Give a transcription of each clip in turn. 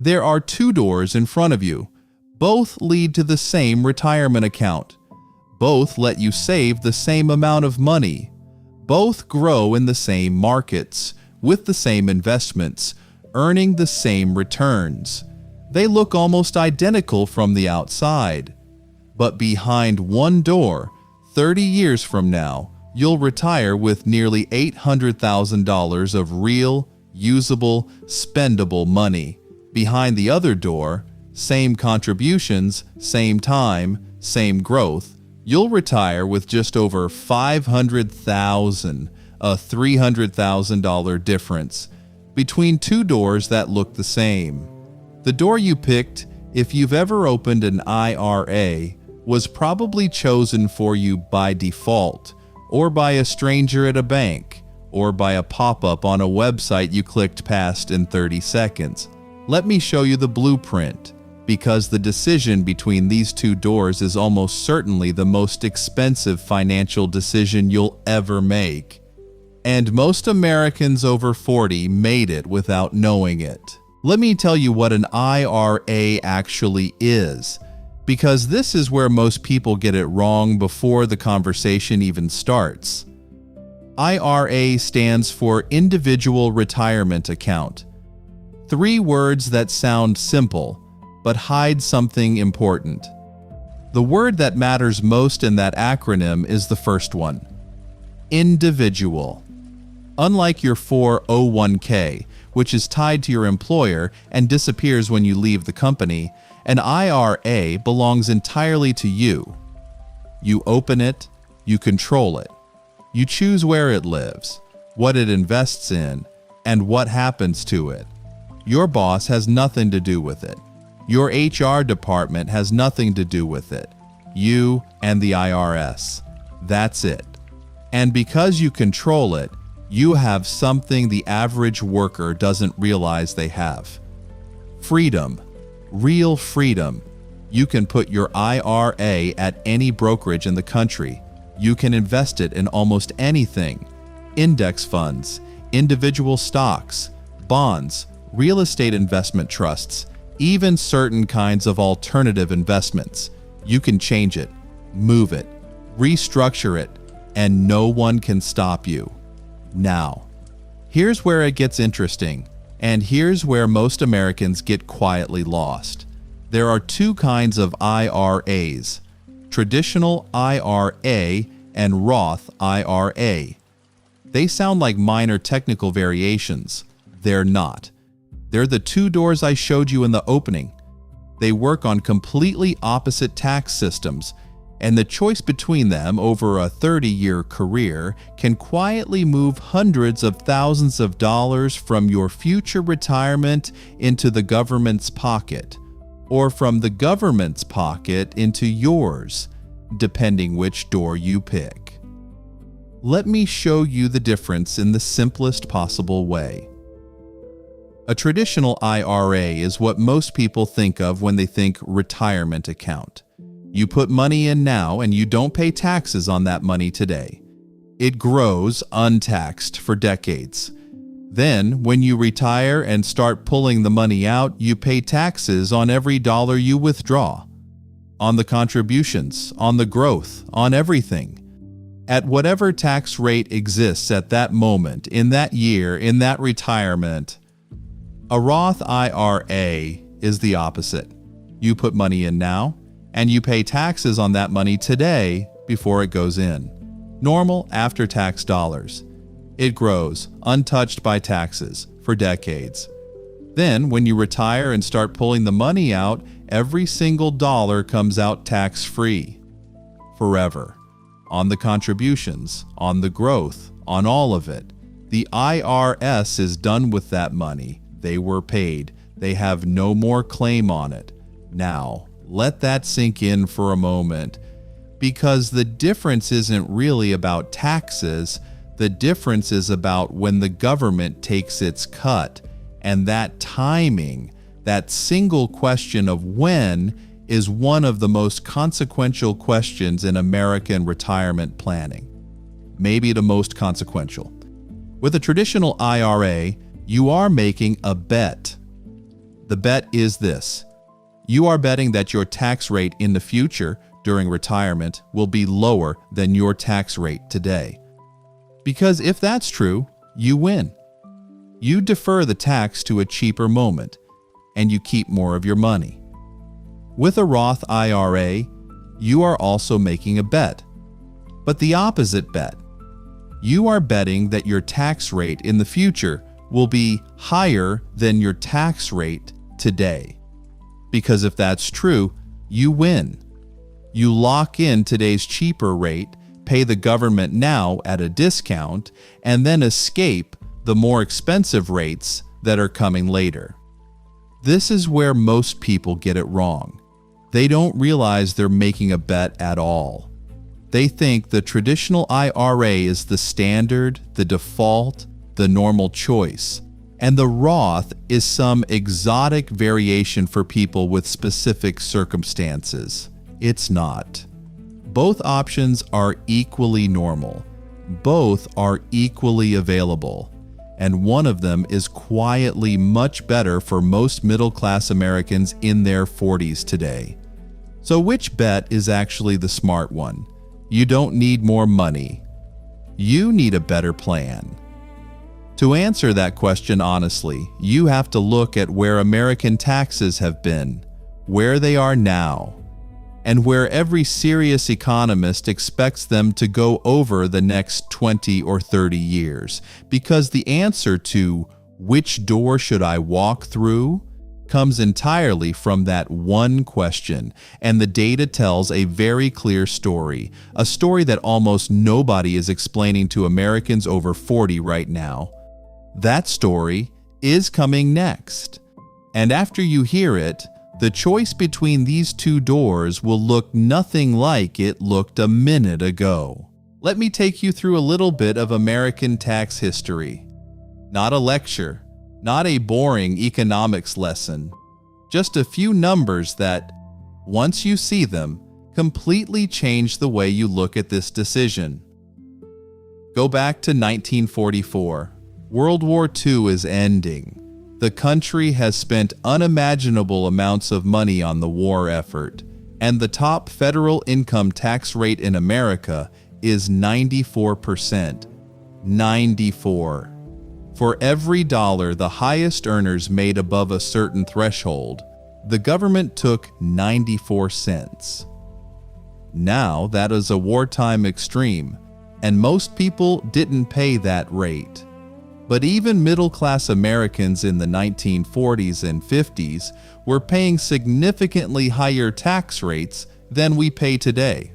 There are two doors in front of you. Both lead to the same retirement account. Both let you save the same amount of money. Both grow in the same markets, with the same investments, earning the same returns. They look almost identical from the outside. But behind one door, 30 years from now, you'll retire with nearly $800,000 of real, usable, spendable money. Behind the other door, same contributions, same time, same growth, you'll retire with just over $500,000, a $300,000 difference between two doors that look the same. The door you picked, if you've ever opened an IRA, was probably chosen for you by default, or by a stranger at a bank, or by a pop-up on a website you clicked past in 30 seconds. Let me show you the blueprint, because the decision between these two doors is almost certainly the most expensive financial decision you'll ever make. And most Americans over 40 made it without knowing it. Let me tell you what an IRA actually is, because this is where most people get it wrong before the conversation even starts. IRA stands for Individual Retirement Account. 3 words that sound simple, but hide something important. The word that matters most in that acronym is the first one: individual. Unlike your 401k, which is tied to your employer and disappears when you leave the company, an IRA belongs entirely to you. You open it, you control it. You choose where it lives, what it invests in, and what happens to it. Your boss has nothing to do with it. Your HR department has nothing to do with it. You and the IRS. That's it. And because you control it, you have something the average worker doesn't realize they have. Freedom. Real freedom. You can put your IRA at any brokerage in the country. You can invest it in almost anything. Index funds, individual stocks, bonds, real estate investment trusts, even certain kinds of alternative investments. You can change it, move it, restructure it, and no one can stop you. Now, here's where it gets interesting, and here's where most Americans get quietly lost. There are 2 kinds of IRAs: Traditional IRA and Roth IRA. They sound like minor technical variations. They're not. They're the 2 doors I showed you in the opening. They work on completely opposite tax systems, and the choice between them over a 30-year career can quietly move hundreds of thousands of dollars from your future retirement into the government's pocket, or from the government's pocket into yours, depending which door you pick. Let me show you the difference in the simplest possible way. A traditional IRA is what most people think of when they think retirement account. You put money in now and you don't pay taxes on that money today. It grows untaxed for decades. Then, when you retire and start pulling the money out, you pay taxes on every dollar you withdraw, on the contributions, on the growth, on everything. At whatever tax rate exists at that moment, in that year, in that retirement. A Roth IRA is the opposite. You put money in now, and you pay taxes on that money today before it goes in. Normal after-tax dollars. It grows, untouched by taxes, for decades. Then, when you retire and start pulling the money out, every single dollar comes out tax-free. Forever. On the contributions, on the growth, on all of it. The IRS is done with that money. They were paid. They have no more claim on it. Now, let that sink in for a moment, because the difference isn't really about taxes. The difference is about when the government takes its cut, and that timing, that single question of when, is one of the most consequential questions in American retirement planning. Maybe the most consequential. With a traditional IRA, you are making a bet. The The bet is this: you are betting that your tax rate in the future during retirement will be lower than your tax rate today. Because if that's true, you win. You defer the tax to a cheaper moment, and you keep more of your money. With a Roth IRA, you are also making a bet, but the opposite bet. You are betting that your tax rate in the future will be higher than your tax rate today. Because if that's true, you win. You lock in today's cheaper rate, pay the government now at a discount, and then escape the more expensive rates that are coming later. This is where most people get it wrong. They don't realize they're making a bet at all. They think the traditional IRA is the standard, the default, the normal choice, and the Roth is some exotic variation for people with specific circumstances. It's not. Both options are equally normal. Both are equally available. And one of them is quietly much better for most middle-class Americans in their 40s today. So which bet is actually the smart one? You don't need more money. You need a better plan. To answer that question honestly, you have to look at where American taxes have been, where they are now, and where every serious economist expects them to go over the next 20 or 30 years. Because the answer to which door should I walk through comes entirely from that one question, and the data tells a very clear story, a story that almost nobody is explaining to Americans over 40 right now. That story is coming next. And after you hear it, the choice between these two doors will look nothing like it looked a minute ago. Let me take you through a little bit of American tax history. Not a lecture, not a boring economics lesson, just a few numbers that, once you see them, completely change the way you look at this decision. Go back to 1944. World War II is ending. The country has spent unimaginable amounts of money on the war effort, and the top federal income tax rate in America is 94%. 94. For every dollar the highest earners made above a certain threshold, the government took 94 cents. Now that is a wartime extreme, and most people didn't pay that rate. But even middle-class Americans in the 1940s and 50s were paying significantly higher tax rates than we pay today.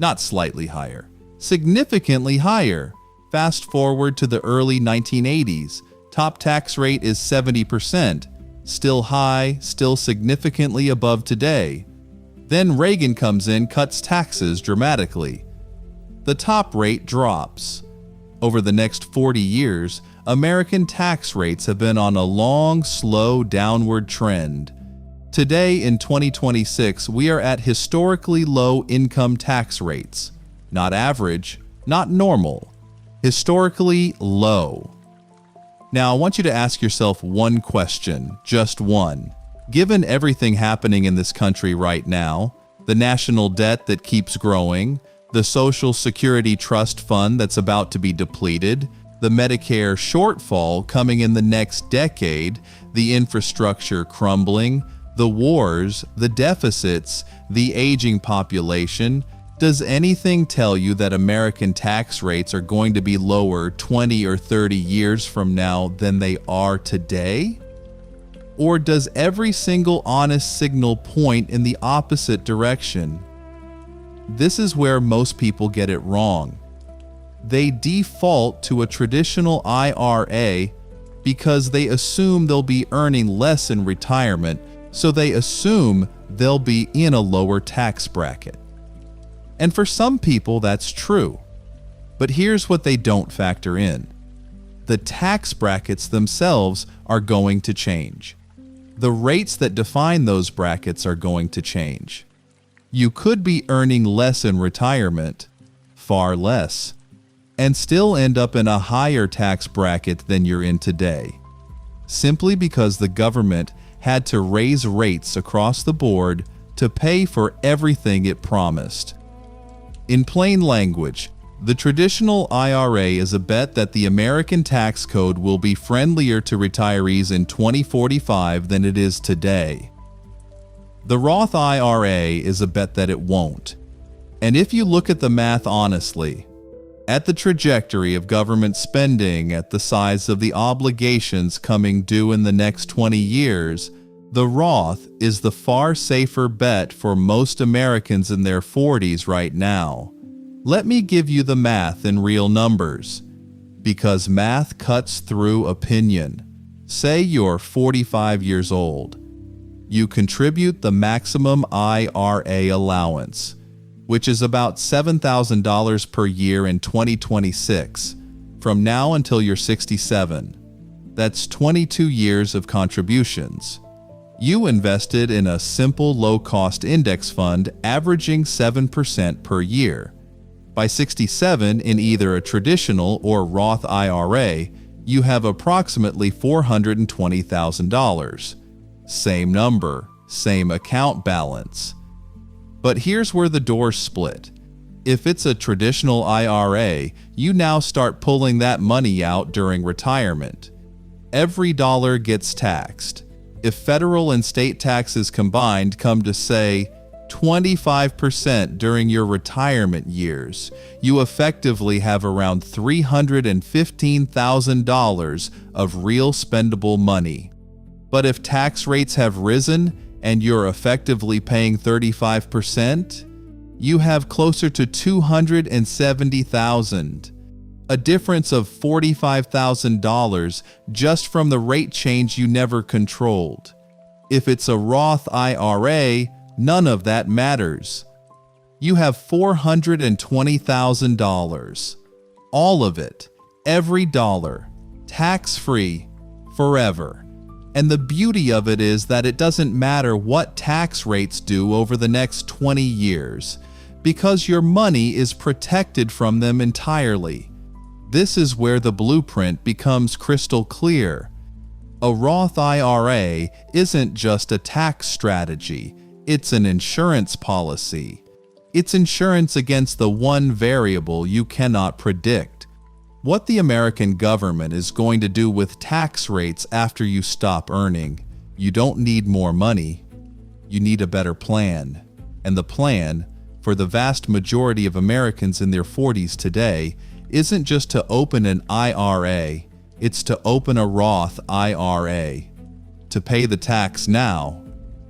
Not slightly higher, significantly higher. Fast forward to the early 1980s, top tax rate is 70%, still high, still significantly above today. Then Reagan comes in, cuts taxes dramatically. The top rate drops. Over the next 40 years, American tax rates have been on a long, slow downward trend. Today, in 2026, we are at historically low income tax rates. Not average, not normal. Historically low. Now, I want you to ask yourself one question, just one. Given everything happening in this country right now, the national debt that keeps growing, the Social Security Trust Fund that's about to be depleted, the Medicare shortfall coming in the next decade, the infrastructure crumbling, the wars, the deficits, the aging population, does anything tell you that American tax rates are going to be lower 20 or 30 years from now than they are today? Or does every single honest signal point in the opposite direction? This is where most people get it wrong. They default to a traditional IRA because they assume they'll be earning less in retirement, so they assume they'll be in a lower tax bracket. And for some people, that's true. But here's what they don't factor in. The tax brackets themselves are going to change. The rates that define those brackets are going to change. You could be earning less in retirement, far less, and still end up in a higher tax bracket than you're in today, simply because the government had to raise rates across the board to pay for everything it promised. In plain language, the traditional IRA is a bet that the American tax code will be friendlier to retirees in 2045 than it is today. The Roth IRA is a bet that it won't. And if you look at the math honestly, at the trajectory of government spending, at the size of the obligations coming due in the next 20 years, the Roth is the far safer bet for most Americans in their 40s right now. Let me give you the math in real numbers, because math cuts through opinion. Say you're 45 years old. You contribute the maximum IRA allowance, which is about $7,000 per year in 2026, from now until you're 67. That's 22 years of contributions. You invested in a simple low-cost index fund averaging 7% per year. By 67, in either a traditional or Roth IRA, you have approximately $420,000. Same number, same account balance. But here's where the doors split. If it's a traditional IRA, you now start pulling that money out during retirement. Every dollar gets taxed. If federal and state taxes combined come to, say, 25% during your retirement years, you effectively have around $315,000 of real spendable money. But if tax rates have risen and you're effectively paying 35%, you have closer to $270,000, a difference of $45,000 just from the rate change you never controlled. If it's a Roth IRA, none of that matters. You have $420,000. All of it, every dollar, tax-free, forever. And the beauty of it is that it doesn't matter what tax rates do over the next 20 years, because your money is protected from them entirely. This is where the blueprint becomes crystal clear. A Roth IRA isn't just a tax strategy. It's an insurance policy. It's insurance against the one variable you cannot predict. What the American government is going to do with tax rates after you stop earning. You don't need more money. You need a better plan. And the plan, for the vast majority of Americans in their 40s today, isn't just to open an IRA. It's to open a Roth IRA. To pay the tax now,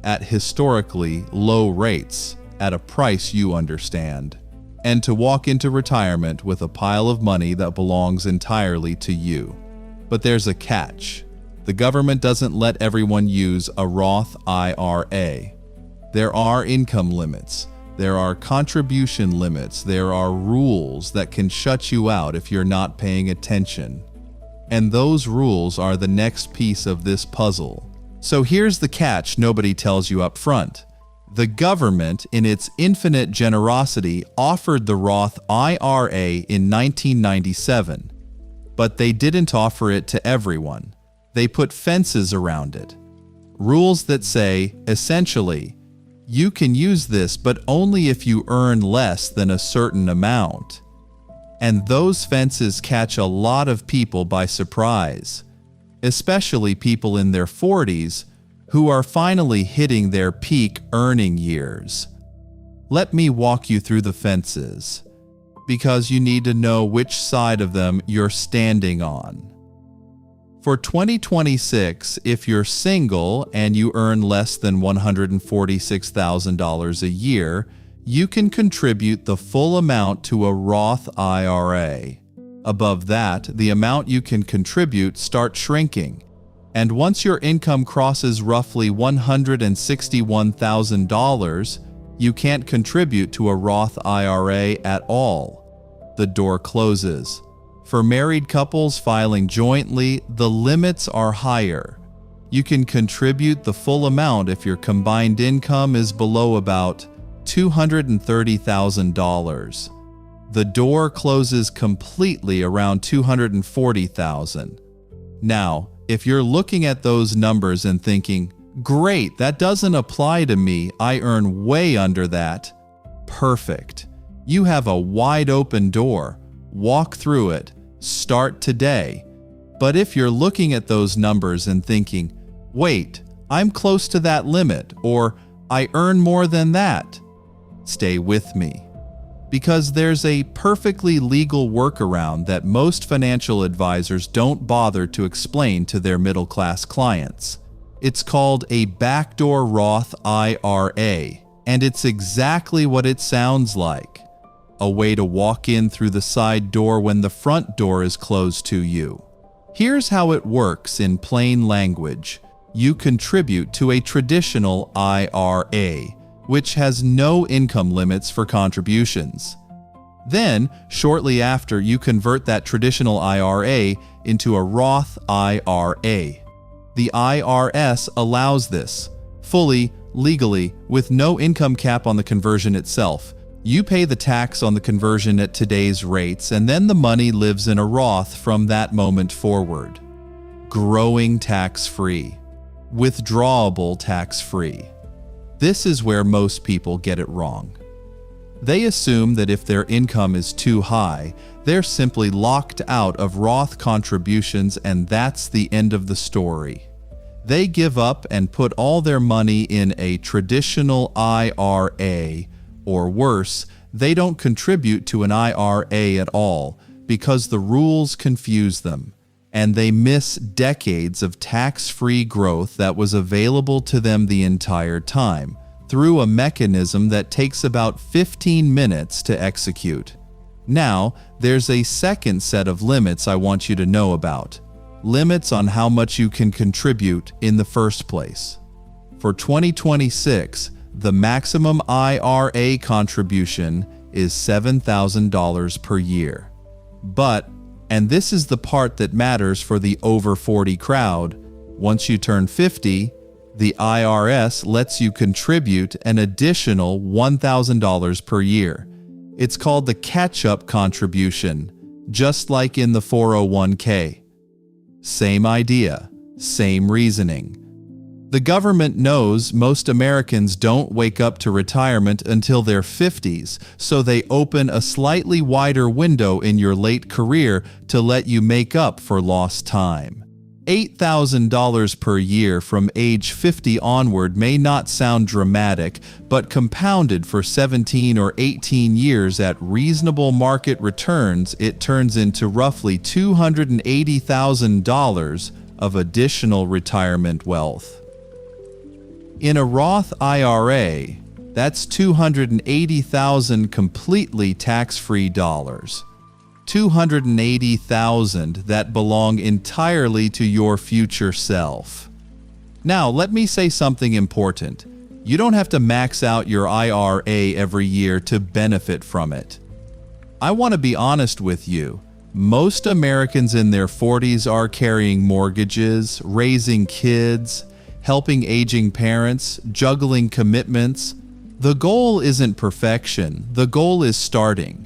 at historically low rates, at a price you understand, and to walk into retirement with a pile of money that belongs entirely to you. But there's a catch. The government doesn't let everyone use a Roth IRA. There are income limits. There are contribution limits. There are rules that can shut you out if you're not paying attention. And those rules are the next piece of this puzzle. So here's the catch nobody tells you up front. The government, in its infinite generosity, offered the Roth IRA in 1997. But they didn't offer it to everyone. They put fences around it. Rules that say, essentially, you can use this but only if you earn less than a certain amount. And those fences catch a lot of people by surprise, especially people in their 40s who are finally hitting their peak earning years. Let me walk you through the fences, because you need to know which side of them you're standing on. For 2026, if you're single and you earn less than $146,000 a year, you can contribute the full amount to a Roth IRA. Above that, the amount you can contribute starts shrinking. And once your income crosses roughly $161,000, you can't contribute to a Roth IRA at all. The door closes. For married couples filing jointly, the limits are higher. You can contribute the full amount if your combined income is below about $230,000. The door closes completely around $240,000. Now, if you're looking at those numbers and thinking, Great, that doesn't apply to me. I earn way under that. Perfect. You have a wide open door. Walk through it. Start today. But if you're looking at those numbers and thinking, wait, I'm close to that limit, or I earn more than that, stay with me. Because there's a perfectly legal workaround that most financial advisors don't bother to explain to their middle-class clients. It's called a backdoor Roth IRA, and it's exactly what it sounds like. A way to walk in through the side door when the front door is closed to you. Here's how it works in plain language. You contribute to a traditional IRA, which has no income limits for contributions. Then, shortly after, you convert that traditional IRA into a Roth IRA. The IRS allows this, fully, legally, with no income cap on the conversion itself. You pay the tax on the conversion at today's rates, and then the money lives in a Roth from that moment forward. Growing tax-free. Withdrawable tax-free. This is where most people get it wrong. They assume that if their income is too high, they're simply locked out of Roth contributions, and that's the end of the story. They give up and put all their money in a traditional IRA, or worse, they don't contribute to an IRA at all because the rules confuse them, and they miss decades of tax-free growth that was available to them the entire time, through a mechanism that takes about 15 minutes to execute. Now, there's a second set of limits I want you to know about. Limits on how much you can contribute in the first place. For 2026, the maximum IRA contribution is $7,000 per year. But, and this is the part that matters for the over 40 crowd, once you turn 50, the IRS lets you contribute an additional $1,000 per year. It's called the catch-up contribution, just like in the 401k. Same idea, same reasoning. The government knows most Americans don't wake up to retirement until their 50s, so they open a slightly wider window in your late career to let you make up for lost time. $8,000 per year from age 50 onward may not sound dramatic, but compounded for 17 or 18 years at reasonable market returns, it turns into roughly $280,000 of additional retirement wealth. In a Roth IRA, that's $280,000 completely tax-free dollars. $280,000 that belong entirely to your future self. Now, let me say something important. You don't have to max out your IRA every year to benefit from it. I want to be honest with you. Most Americans in their 40s are carrying mortgages, raising kids, helping aging parents, juggling commitments. The goal isn't perfection. The goal is starting.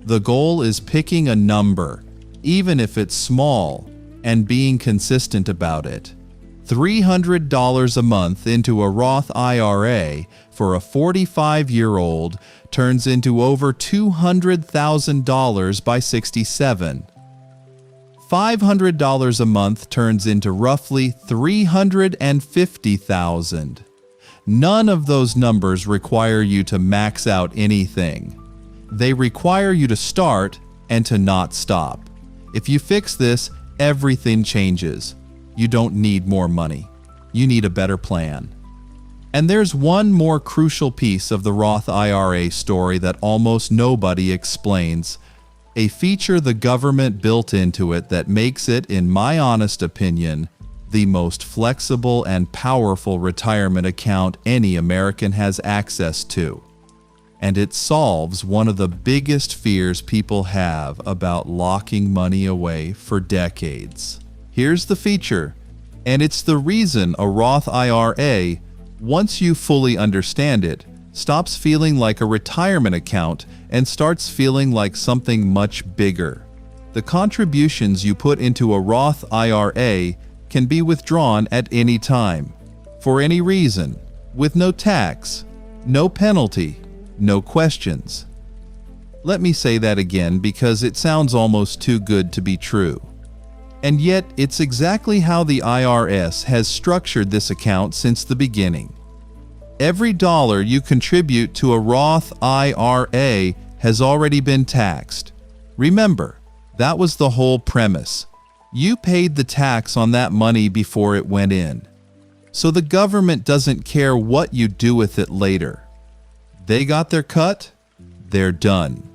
The goal is picking a number, even if it's small, and being consistent about it. $300 a month into a Roth IRA for a 45-year-old turns into over $200,000 by 67. $500 a month turns into roughly $350,000. None of those numbers require you to max out anything. They require you to start and to not stop. If you fix this, everything changes. You don't need more money. You need a better plan. And there's one more crucial piece of the Roth IRA story that almost nobody explains. A feature the government built into it that makes it, in my honest opinion, the most flexible and powerful retirement account any American has access to. And it solves one of the biggest fears people have about locking money away for decades. Here's the feature, and it's the reason a Roth IRA, once you fully understand it, stops feeling like a retirement account and starts feeling like something much bigger. The contributions you put into a Roth IRA can be withdrawn at any time. for any reason, with no tax, no penalty, no questions. Let me say that again because it sounds almost too good to be true. And yet, it's exactly how the IRS has structured this account since the beginning. Every dollar you contribute to a Roth IRA has already been taxed. Remember, that was the whole premise. You paid the tax on that money before it went in. So the government doesn't care what you do with it later. They got their cut, they're done.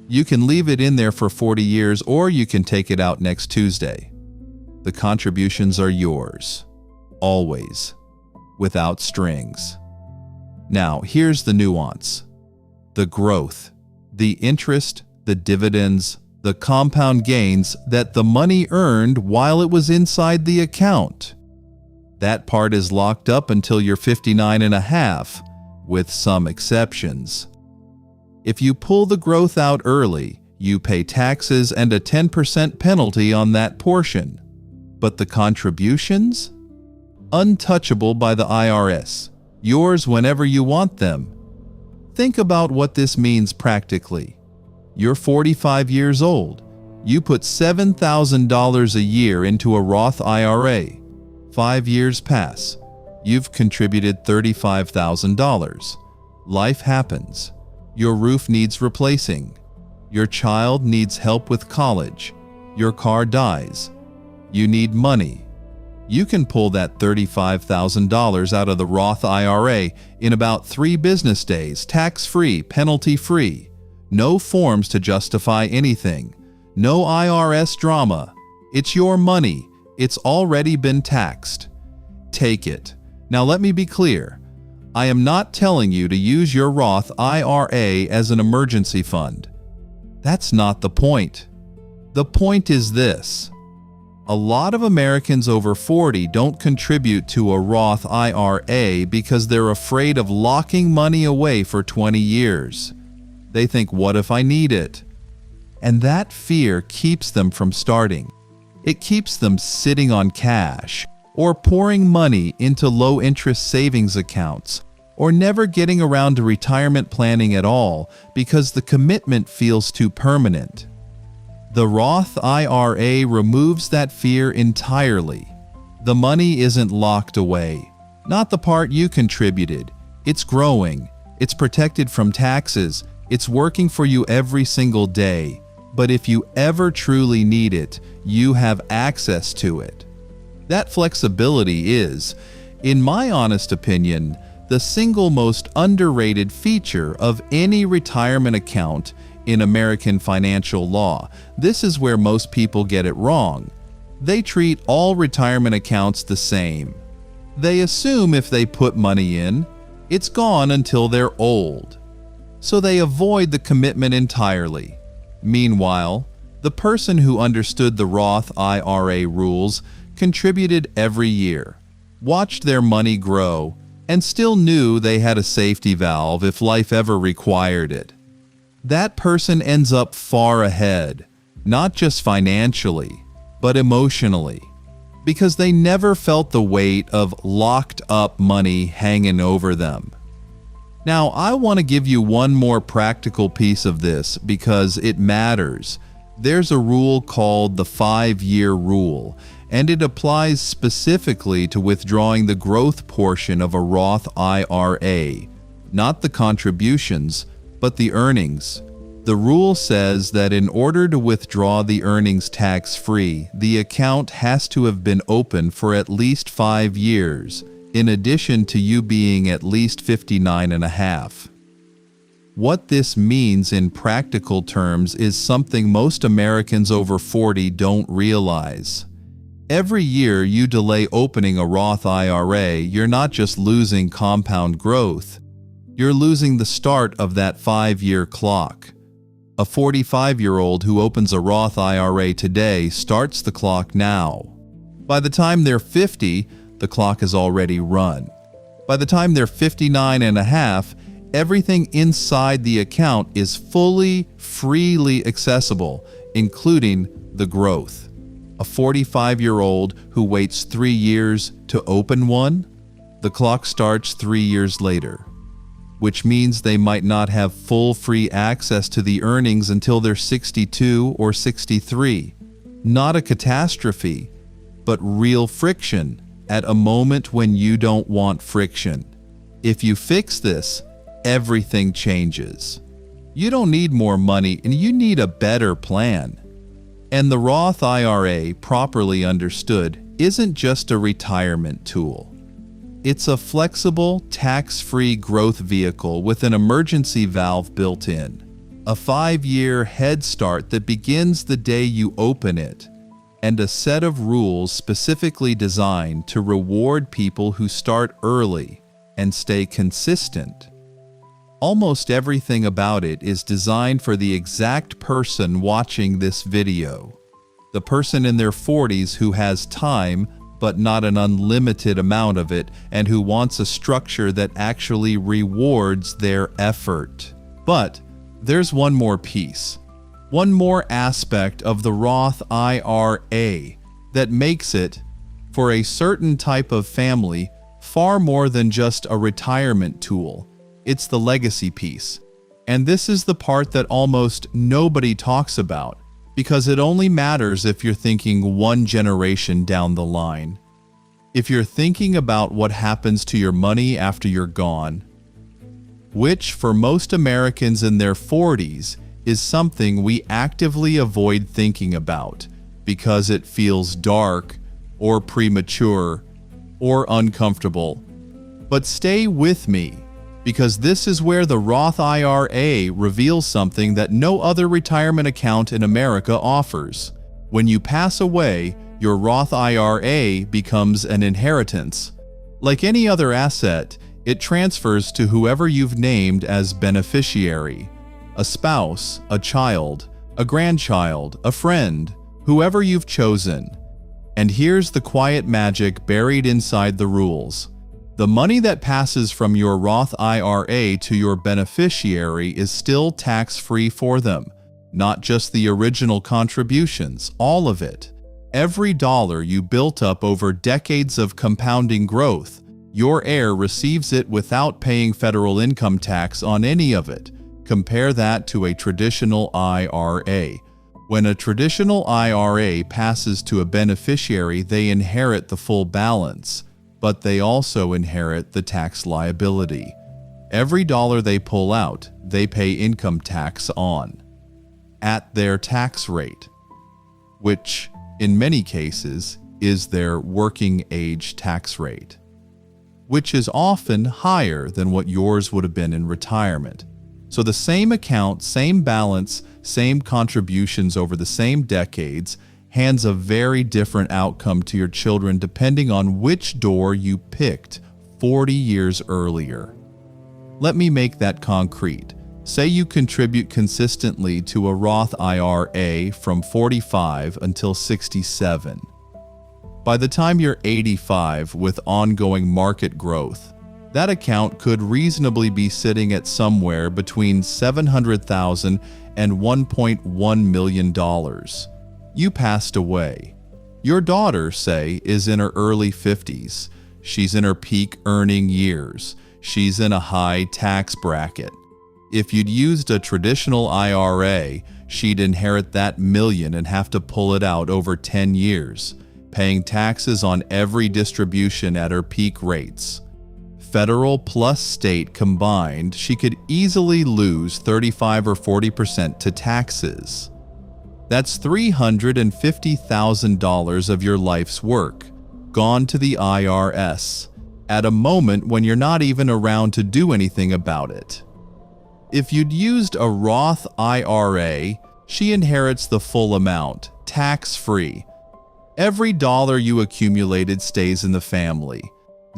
You can leave it in there for 40 years or you can take it out next Tuesday. The contributions are yours, always, without strings. Now, here's the nuance. The growth, the interest, the dividends, the compound gains that the money earned while it was inside the account. That part is locked up until you're 59 and a half, with some exceptions. If you pull the growth out early, you pay taxes and a 10% penalty on that portion. But the contributions? Untouchable by the IRS, yours whenever you want them. Think about what this means practically. You're 45 years old. You put $7,000 a year into a Roth IRA. 5 years pass. You've contributed $35,000. Life happens. Your roof needs replacing. Your child needs help with college. Your car dies. You need money. You can pull that $35,000 out of the Roth IRA in about 3 business days, tax-free, penalty-free. No forms to justify anything. No IRS drama. It's your money. It's already been taxed. Take it. Now let me be clear. I am not telling you to use your Roth IRA as an emergency fund. That's not the point. The point is this. A lot of Americans over 40 don't contribute to a Roth IRA because they're afraid of locking money away for 20 years. They think, what if I need it? And that fear keeps them from starting. It keeps them sitting on cash, or pouring money into low-interest savings accounts, or never getting around to retirement planning at all because the commitment feels too permanent. The Roth IRA removes that fear entirely. The money isn't locked away, not the part you contributed. It's growing, it's protected from taxes, it's working for you every single day. But if you ever truly need it, you have access to it. That flexibility is, in my honest opinion, the single most underrated feature of any retirement account in American financial law. This is where most people get it wrong. They treat all retirement accounts the same. They assume if they put money in, it's gone until they're old. So they avoid the commitment entirely. Meanwhile, the person who understood the Roth IRA rules contributed every year, watched their money grow, and still knew they had a safety valve if life ever required it. That person ends up far ahead, not just financially, but emotionally, because they never felt the weight of locked up money hanging over them. Now, I want to give you one more practical piece of this because it matters. There's a rule called the 5-year rule, and it applies specifically to withdrawing the growth portion of a Roth IRA, not the contributions, but the earnings. The rule says that in order to withdraw the earnings tax-free, the account has to have been open for at least 5 years, in addition to you being at least 59 and a half. What this means in practical terms is something most Americans over 40 don't realize. Every year you delay opening a Roth IRA, you're not just losing compound growth, you're losing the start of that 5-year clock. A 45-year-old who opens a Roth IRA today starts the clock now. By the time they're 50, the clock has already run. By the time they're 59 and a half, everything inside the account is freely accessible, including the growth. A 45-year-old who waits 3 years to open one? The clock starts 3 years later, which means they might not have full free access to the earnings until they're 62 or 63. Not a catastrophe, but real friction at a moment when you don't want friction. If you fix this, everything changes. You don't need more money, and you need a better plan. And the Roth IRA, properly understood, isn't just a retirement tool. It's a flexible, tax-free growth vehicle with an emergency valve built in. A 5-year head start that begins the day you open it, and a set of rules specifically designed to reward people who start early and stay consistent. Almost everything about it is designed for the exact person watching this video. The person in their 40s who has time, but not an unlimited amount of it, and who wants a structure that actually rewards their effort. But there's one more piece, one more aspect of the Roth IRA that makes it, for a certain type of family, far more than just a retirement tool. It's the legacy piece. And this is the part that almost nobody talks about, because it only matters if you're thinking one generation down the line. If you're thinking about what happens to your money after you're gone, which for most Americans in their 40s is something we actively avoid thinking about because it feels dark or premature or uncomfortable. But stay with me, because this is where the Roth IRA reveals something that no other retirement account in America offers. When you pass away, your Roth IRA becomes an inheritance. Like any other asset, it transfers to whoever you've named as beneficiary: a spouse, a child, a grandchild, a friend, whoever you've chosen. And here's the quiet magic buried inside the rules. The money that passes from your Roth IRA to your beneficiary is still tax-free for them, not just the original contributions, all of it. Every dollar you built up over decades of compounding growth, your heir receives it without paying federal income tax on any of it. Compare that to a traditional IRA. When a traditional IRA passes to a beneficiary, they inherit the full balance, but they also inherit the tax liability. Every dollar they pull out, they pay income tax on, at their tax rate, which in many cases is their working age tax rate, which is often higher than what yours would have been in retirement. So the same account, same balance, same contributions over the same decades hands a very different outcome to your children depending on which door you picked 40 years earlier. Let me make that concrete. Say you contribute consistently to a Roth IRA from 45 until 67. By the time you're 85 with ongoing market growth, that account could reasonably be sitting at somewhere between $700,000 and $1.1 million. You passed away. Your daughter, say, is in her early 50s. She's in her peak earning years. She's in a high tax bracket. If you'd used a traditional IRA, she'd inherit that million and have to pull it out over 10 years, paying taxes on every distribution at her peak rates. Federal plus state combined, she could easily lose 35 or 40% to taxes. That's $350,000 of your life's work, gone to the IRS, at a moment when you're not even around to do anything about it. If you'd used a Roth IRA, she inherits the full amount, tax-free. Every dollar you accumulated stays in the family.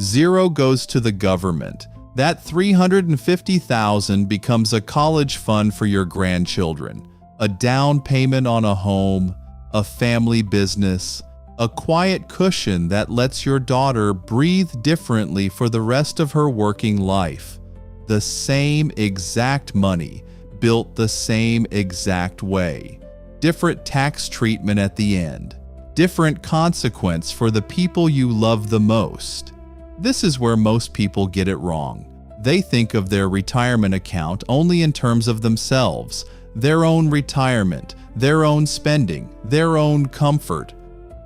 Zero goes to the government. That $350,000 becomes a college fund for your grandchildren, a down payment on a home, a family business, a quiet cushion that lets your daughter breathe differently for the rest of her working life. The same exact money, built the same exact way. Different tax treatment at the end. Different consequence for the people you love the most. This is where most people get it wrong. They think of their retirement account only in terms of themselves, their own retirement, their own spending, their own comfort.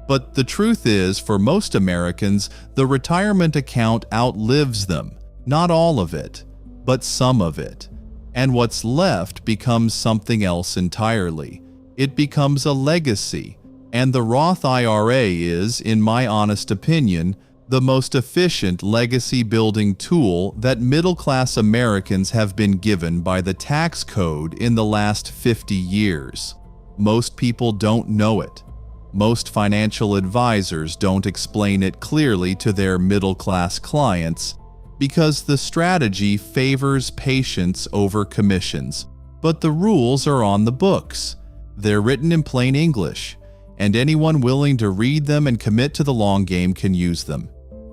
But the truth is, for most Americans, the retirement account outlives them. Not all of it, but some of it. And what's left becomes something else entirely. It becomes a legacy. And the Roth IRA is, in my honest opinion, the most efficient legacy-building tool that middle-class Americans have been given by the tax code in the last 50 years. Most people don't know it. Most financial advisors don't explain it clearly to their middle-class clients because the strategy favors patience over commissions. But the rules are on the books. They're written in plain English, and anyone willing to read them and commit to the long game can use them.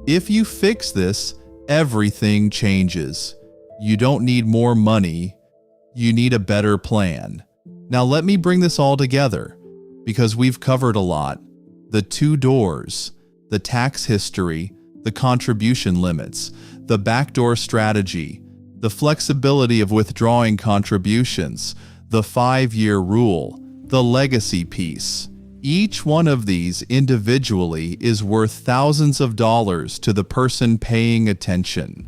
If you fix this, everything changes. You don't need more money, you need a better plan. Now let me bring this all together, because we've covered a lot. The 2 doors, the tax history, the contribution limits, the backdoor strategy, the flexibility of withdrawing contributions, the 5-year rule, the legacy piece. Each one of these individually is worth thousands of dollars to the person paying attention.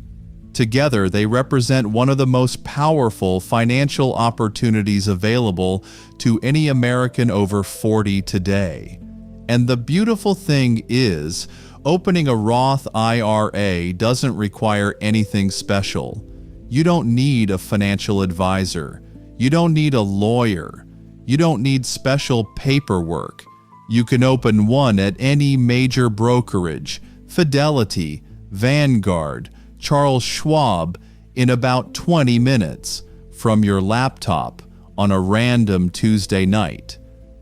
Together, they represent one of the most powerful financial opportunities available to any American over 40 today. And the beautiful thing is, opening a Roth IRA doesn't require anything special. You don't need a financial advisor. You don't need a lawyer. You don't need special paperwork. You can open one at any major brokerage, Fidelity, Vanguard, Charles Schwab, in about 20 minutes from your laptop on a random Tuesday night.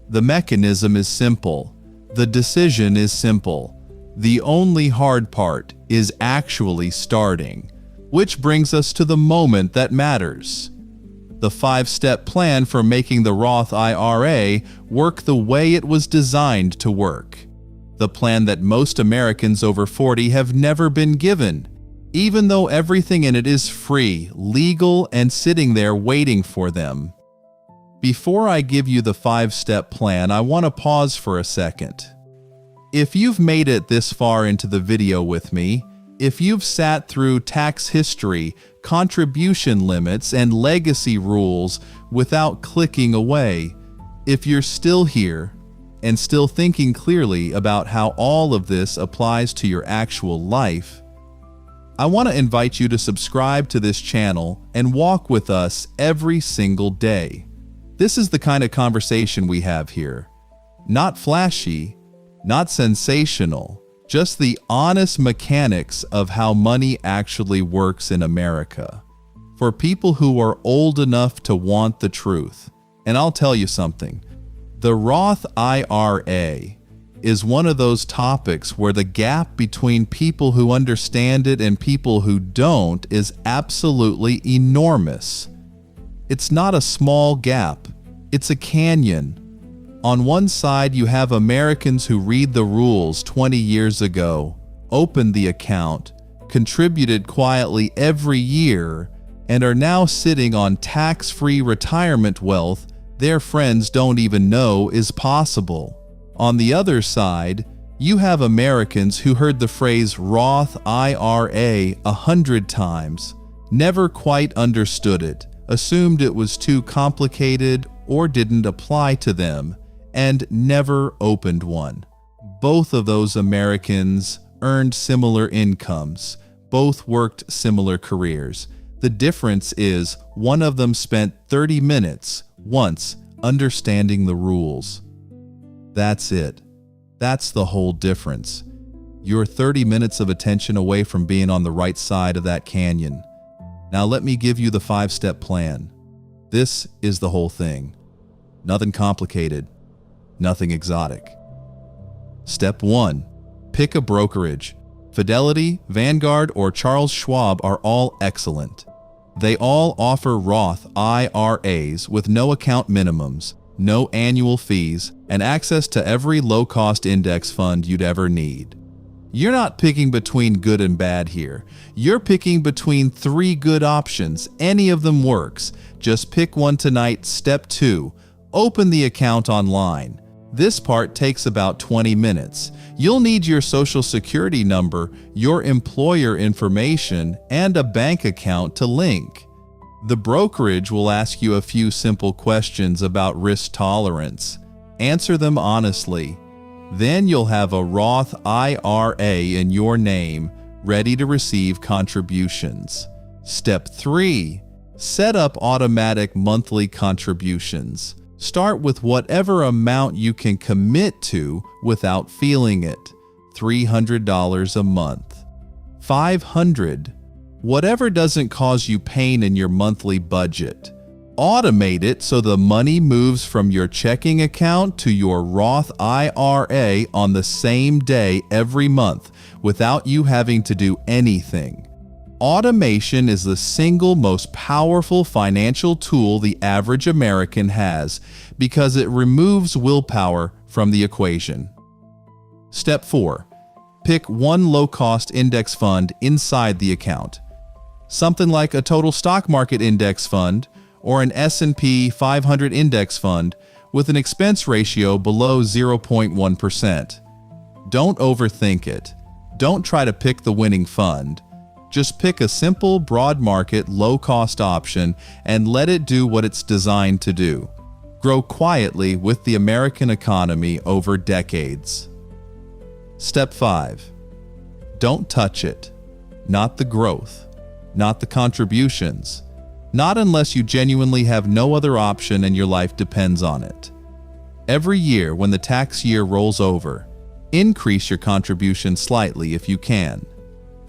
The mechanism is simple. The decision is simple. The only hard part is actually starting, which brings us to the moment that matters. The 5-step plan for making the Roth IRA work the way it was designed to work. The plan that most Americans over 40 have never been given, even though everything in it is free, legal, and sitting there waiting for them. Before I give you the 5-step plan, I want to pause for a second. If you've made it this far into the video with me, if you've sat through tax history, contribution limits, and legacy rules without clicking away, if you're still here and still thinking clearly about how all of this applies to your actual life, I want to invite you to subscribe to this channel and walk with us every single day. This is the kind of conversation we have here. Not flashy, not sensational, just the honest mechanics of how money actually works in America. For people who are old enough to want the truth. And I'll tell you something, the Roth IRA is one of those topics where the gap between people who understand it and people who don't is absolutely enormous. It's not a small gap, it's a canyon. On one side, you have Americans who read the rules 20 years ago, opened the account, contributed quietly every year, and are now sitting on tax-free retirement wealth their friends don't even know is possible. On the other side, you have Americans who heard the phrase Roth IRA 100 times, never quite understood it, assumed it was too complicated or didn't apply to them, and never opened one. Both of those Americans earned similar incomes. Both worked similar careers. The difference is one of them spent 30 minutes once understanding the rules. That's it. That's the whole difference. You're 30 minutes of attention away from being on the right side of that canyon. Now let me give you the 5-step plan. This is the whole thing. Nothing complicated. Nothing exotic. Step 1. Pick a brokerage. Fidelity, Vanguard, or Charles Schwab are all excellent. They all offer Roth IRAs with no account minimums, no annual fees, and access to every low-cost index fund you'd ever need. You're not picking between good and bad here. You're picking between 3 good options. Any of them works. Just pick one tonight. Step 2. Open the account online. This part takes about 20 minutes. You'll need your social security number, your employer information, and a bank account to link. The brokerage will ask you a few simple questions about risk tolerance. Answer them honestly. Then you'll have a Roth IRA in your name, ready to receive contributions. Step 3. Set up automatic monthly contributions. Start with whatever amount you can commit to without feeling it. $300 a month. $500. Whatever doesn't cause you pain in your monthly budget. Automate it so the money moves from your checking account to your Roth IRA on the same day every month without you having to do anything. Automation is the single most powerful financial tool the average American has because it removes willpower from the equation. Step 4. Pick one low-cost index fund inside the account. Something like a total stock market index fund or an S&P 500 index fund with an expense ratio below 0.1%. Don't overthink it. Don't try to pick the winning fund. Just pick a simple, broad market, low-cost option and let it do what it's designed to do. Grow quietly with the American economy over decades. Step 5. Don't touch it. Not the growth. Not the contributions. Not unless you genuinely have no other option and your life depends on it. Every year when the tax year rolls over, increase your contribution slightly if you can.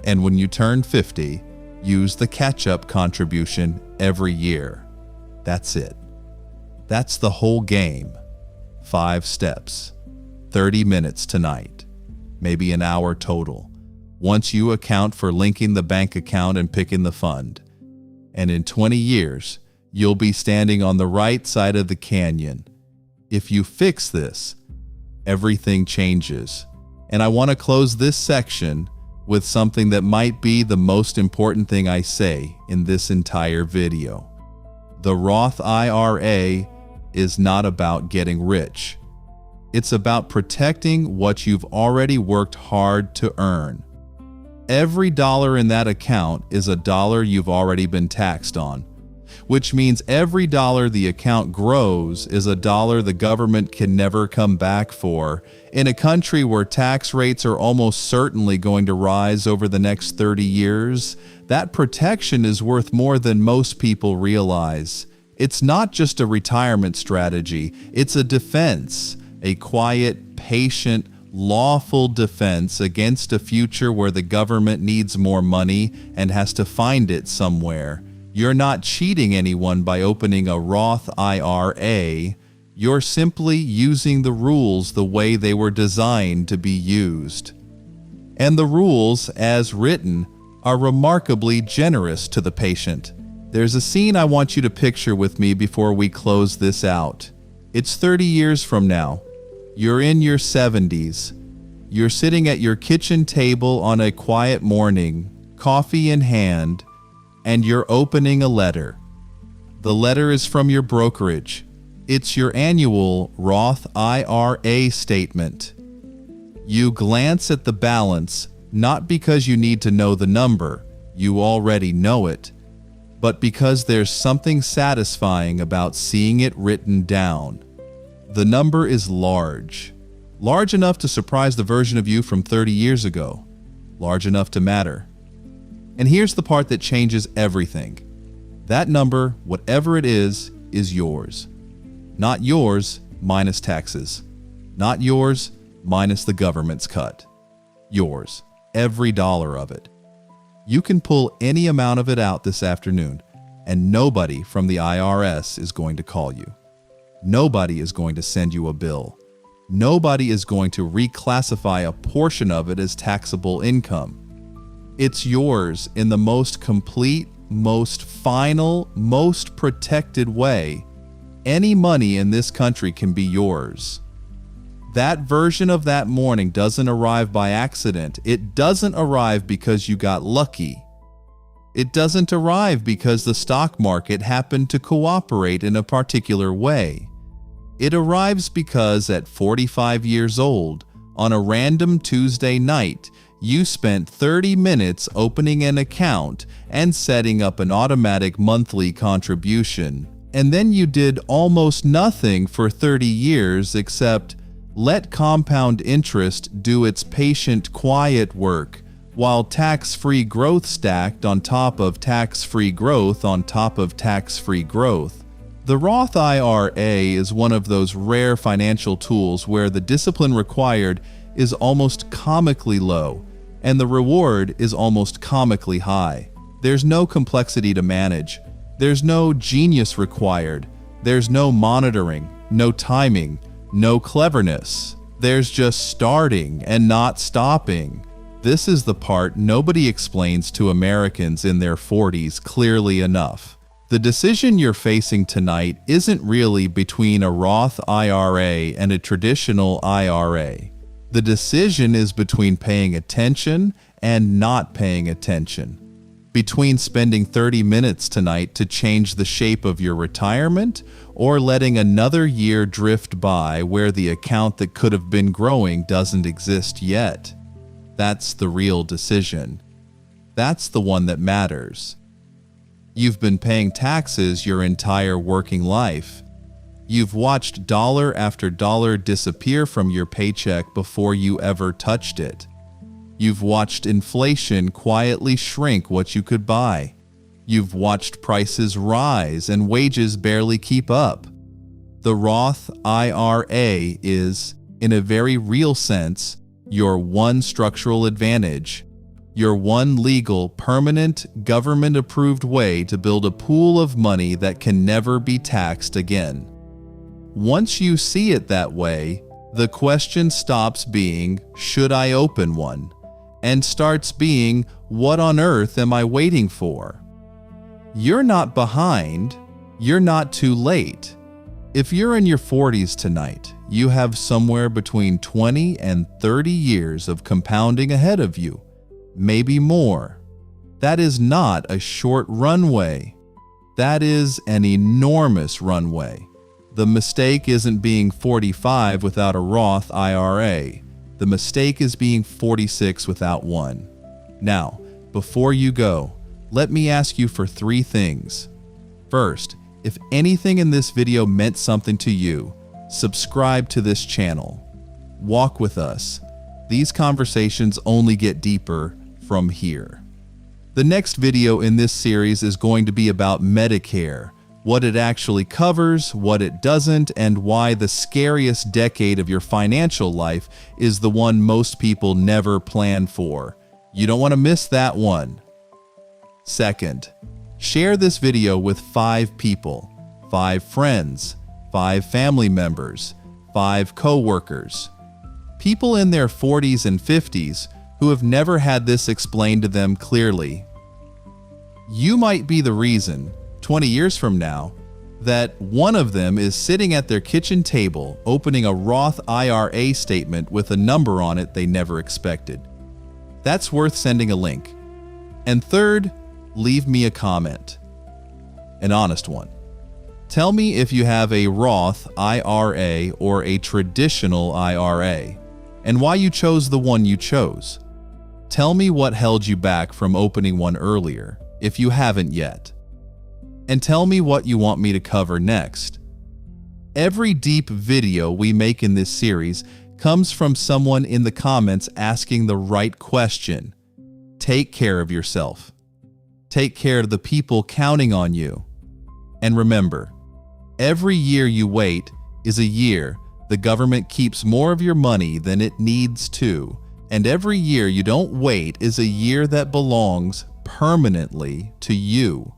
And when you turn 50, use the catch-up contribution every year. That's it. That's the whole game. 5 steps. 30 minutes tonight. Maybe an hour total. Once you account for linking the bank account and picking the fund. And in 20 years, you'll be standing on the right side of the canyon. If you fix this, everything changes. And I want to close this section with something that might be the most important thing I say in this entire video. The Roth IRA is not about getting rich. It's about protecting what you've already worked hard to earn. Every dollar in that account is a dollar you've already been taxed on, which means every dollar the account grows is a dollar the government can never come back for. In a country where tax rates are almost certainly going to rise over the next 30 years, that protection is worth more than most people realize. It's not just a retirement strategy, it's a defense, a quiet, patient, lawful defense against a future where the government needs more money and has to find it somewhere. You're not cheating anyone by opening a Roth IRA. You're simply using the rules the way they were designed to be used. And the rules, as written, are remarkably generous to the patient. There's a scene I want you to picture with me before we close this out. It's 30 years from now. You're in your 70s. You're sitting at your kitchen table on a quiet morning, coffee in hand, and you're opening a letter. The letter is from your brokerage. It's your annual Roth IRA statement. You glance at the balance, not because you need to know the number, you already know it, but because there's something satisfying about seeing it written down. The number is large enough to surprise the version of you from 30 years ago, large enough to matter. And here's the part that changes everything. That number, whatever it is yours. Not yours minus taxes. Not yours minus the government's cut. Yours, every dollar of it. You can pull any amount of it out this afternoon, and nobody from the IRS is going to call you. Nobody is going to send you a bill. Nobody is going to reclassify a portion of it as taxable income. It's yours in the most complete, most final, most protected way. Any money in this country can be yours. That version of that morning doesn't arrive by accident. It doesn't arrive because you got lucky. It doesn't arrive because the stock market happened to cooperate in a particular way. It arrives because at 45 years old, on a random Tuesday night, you spent 30 minutes opening an account and setting up an automatic monthly contribution. And then you did almost nothing for 30 years except let compound interest do its patient, quiet work, while tax-free growth stacked on top of tax-free growth on top of tax-free growth. The Roth IRA is one of those rare financial tools where the discipline required is almost comically low, and the reward is almost comically high. There's no complexity to manage. There's no genius required. There's no monitoring, no timing, no cleverness. There's just starting and not stopping. This is the part nobody explains to Americans in their 40s clearly enough. The decision you're facing tonight isn't really between a Roth IRA and a traditional IRA. The decision is between paying attention and not paying attention. Between spending 30 minutes tonight to change the shape of your retirement or letting another year drift by where the account that could have been growing doesn't exist yet. That's the real decision. That's the one that matters. You've been paying taxes your entire working life. You've watched dollar after dollar disappear from your paycheck before you ever touched it. You've watched inflation quietly shrink what you could buy. You've watched prices rise and wages barely keep up. The Roth IRA is, in a very real sense, your one structural advantage, your one legal, permanent, government-approved way to build a pool of money that can never be taxed again. Once you see it that way, the question stops being, should I open one? And starts being, what on earth am I waiting for? You're not behind. You're not too late. If you're in your 40s tonight, you have somewhere between 20 and 30 years of compounding ahead of you, maybe more. That is not a short runway. That is an enormous runway. The mistake isn't being 45 without a Roth IRA. The mistake is being 46 without one. Now, before you go, let me ask you for 3 things. First, if anything in this video meant something to you, subscribe to this channel. Walk with us. These conversations only get deeper from here. The next video in this series is going to be about Medicare, what it actually covers, what it doesn't, and why the scariest decade of your financial life is the one most people never plan for. You don't want to miss that one. Second, share this video with 5 people, 5 friends, 5 family members, 5 co-workers, people in their 40s and 50s who have never had this explained to them clearly. You might be the reason, 20 years from now, that one of them is sitting at their kitchen table opening a Roth IRA statement with a number on it they never expected. That's worth sending a link. And third, leave me a comment. An honest one. Tell me if you have a Roth IRA or a traditional IRA, and why you chose the one you chose. Tell me what held you back from opening one earlier, if you haven't yet. And tell me what you want me to cover next. Every deep video we make in this series comes from someone in the comments asking the right question. Take care of yourself. Take care of the people counting on you. And remember, every year you wait is a year the government keeps more of your money than it needs to, and every year you don't wait is a year that belongs permanently to you.